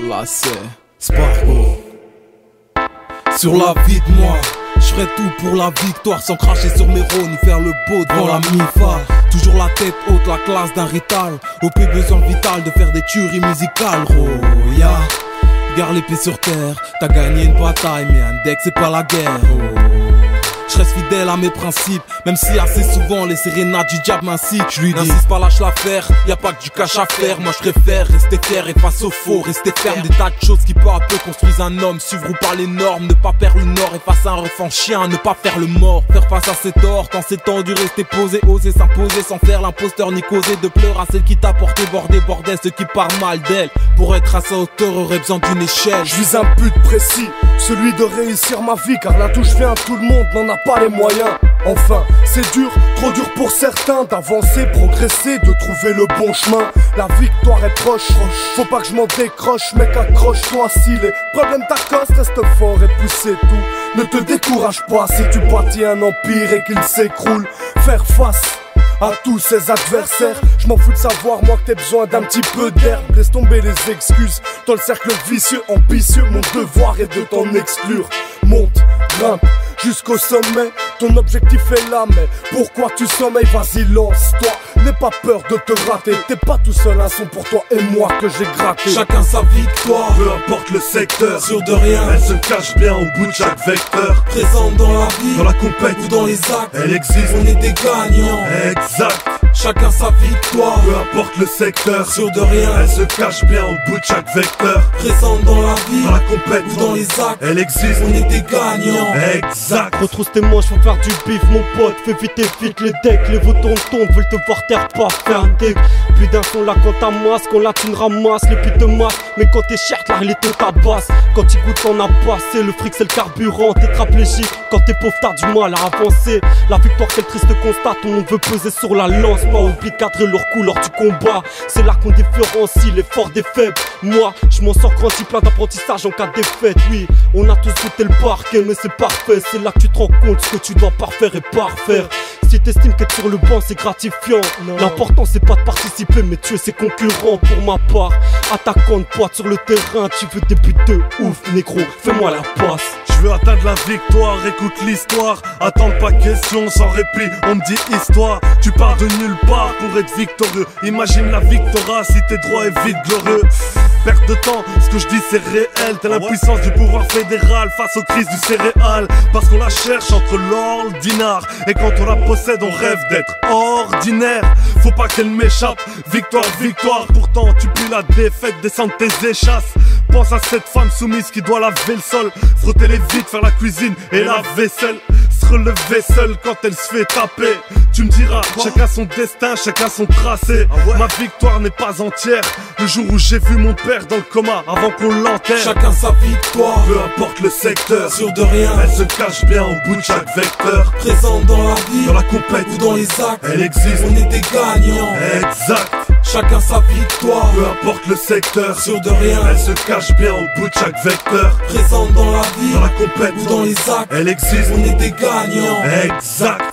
Là c'est Sparko. Sur la vie de moi, je ferai tout pour la victoire, sans cracher sur mes rônes ni faire le beau devant la MIFA. Toujours la tête haute, la classe d'un rital. Au plus besoin vital de faire des tueries musicales. Oh ya, garde les pieds sur terre. T'as gagné une bataille mais un deck c'est pas la guerre. Oh, je reste fidèle à mes principes, même si assez souvent les sérénades du diable m'incitent. Je lui dis, n'insiste pas, lâche l'affaire, y a pas que du cash à faire. Moi je préfère rester fier et face au faux, rester ferme. Des tas de choses qui peu à peu construisent un homme. Suivre ou pas les normes, ne pas perdre le nord. Et face à un refant chien, ne pas faire le mort. Faire face à ses torts, quand c'est tendu, rester posé. Oser s'imposer sans faire l'imposteur ni causer de pleurs à celle qui t'a porté bordel. Ceux qui parlent mal d'elle, pour être à sa hauteur aurait besoin d'une échelle. Je vise un but précis, celui de réussir ma vie. Car la touche fait à tout le monde n'en a pas les moyens. Enfin, c'est dur, trop dur pour certains d'avancer, progresser, de trouver le bon chemin. La victoire est proche, faut pas que je m'en décroche, mec accroche-toi. Si les problèmes t'accostent, reste fort et puis c'est tout. Ne te décourage pas si tu bâtis un empire et qu'il s'écroule. Faire face à tous ces adversaires, je m'en fous de savoir moi que t'aies besoin d'un petit peu d'herbe. Laisse tomber les excuses, dans le cercle vicieux, ambitieux. Mon devoir est de t'en exclure. Monte, grimpe jusqu'au sommet, ton objectif est là, mais pourquoi tu sommeilles? Vas-y lance-toi, n'aie pas peur de te rater. T'es pas tout seul, un son pour toi et moi que j'ai gratté. Chacun sa victoire, peu importe le secteur, sûr de rien, elle se cache bien au bout de chaque vecteur. présente dans la vie, Dans la compète ou dans les actes, elle existe, on est des gagnants. exact. Chacun sa victoire, Peu importe le secteur, sûr de rien, elle se cache bien au bout de chaque vecteur. présente dans la vie, Dans la compète ou dans les actes, elle existe, on est des gagnants. exact. Retrousse tes manches pour faire du bif, mon pote. Fais vite les decks, les votons tombent, veulent te voir terre pas faire un deck. Plus d'un son là quand t'amasses, quand là tu ne ramasses, les putes te massent. Mais quand t'es cher, la réalité tabasse. Quand tu goûtes, t'en as passé. Le fric c'est le carburant, tétraplégique. Quand t'es pauvre, t'as du mal à avancer. La victoire, quel triste constat. Tout le monde veut peser sur la lance. Pas oublier de cadrer leur couleur du combat. C'est là qu'on différencie les forts des faibles. Moi, je m'en sors grandi, plein d'apprentissage en cas de défaite. Oui, on a tous goûté le parquet, mais c'est parfait. C'est là que tu te rends compte ce que tu dois parfaire et parfaire. Si t'estimes qu'être sur le banc c'est gratifiant, l'important c'est pas de participer mais tuer ses concurrents. Pour ma part, attaquant de poids sur le terrain, tu veux des buts de ouf négro, fais-moi la passe. Je veux atteindre la victoire, écoute l'histoire. Attends pas question, sans répit, on me dit histoire. Tu pars de nulle part pour être victorieux. Imagine la victoire si tes droits est vite glorieux. Perte de temps, ce que je dis c'est réel. T'as l'impuissance du pouvoir fédéral face aux crises du céréal. Parce qu'on la cherche entre l'or et le dinar. Et quand on la possède, on rêve d'être ordinaire. Faut pas qu'elle m'échappe, victoire, victoire. Pourtant tu pues la défaite, descends de tes échasses. Pense à cette femme soumise qui doit laver le sol, frotter les vitres, faire la cuisine et la vaisselle. Se relever seule quand elle se fait taper. Tu me diras, chacun son destin, chacun son tracé. Ma victoire n'est pas entière. Le jour où j'ai vu mon père dans le coma avant qu'on l'enterre. Chacun sa victoire, Peu importe le secteur, sûr de rien, elle se cache bien au bout de chaque vecteur. présente dans la vie, Dans la compète ou dans les actes, elle existe, on est des gagnants. exact. Chacun sa victoire, Peu importe le secteur, sûr de rien, elle se cache bien au bout de chaque vecteur. présente dans la vie, Dans la compète ou dans les actes, elle existe, on est des gagnants. exact.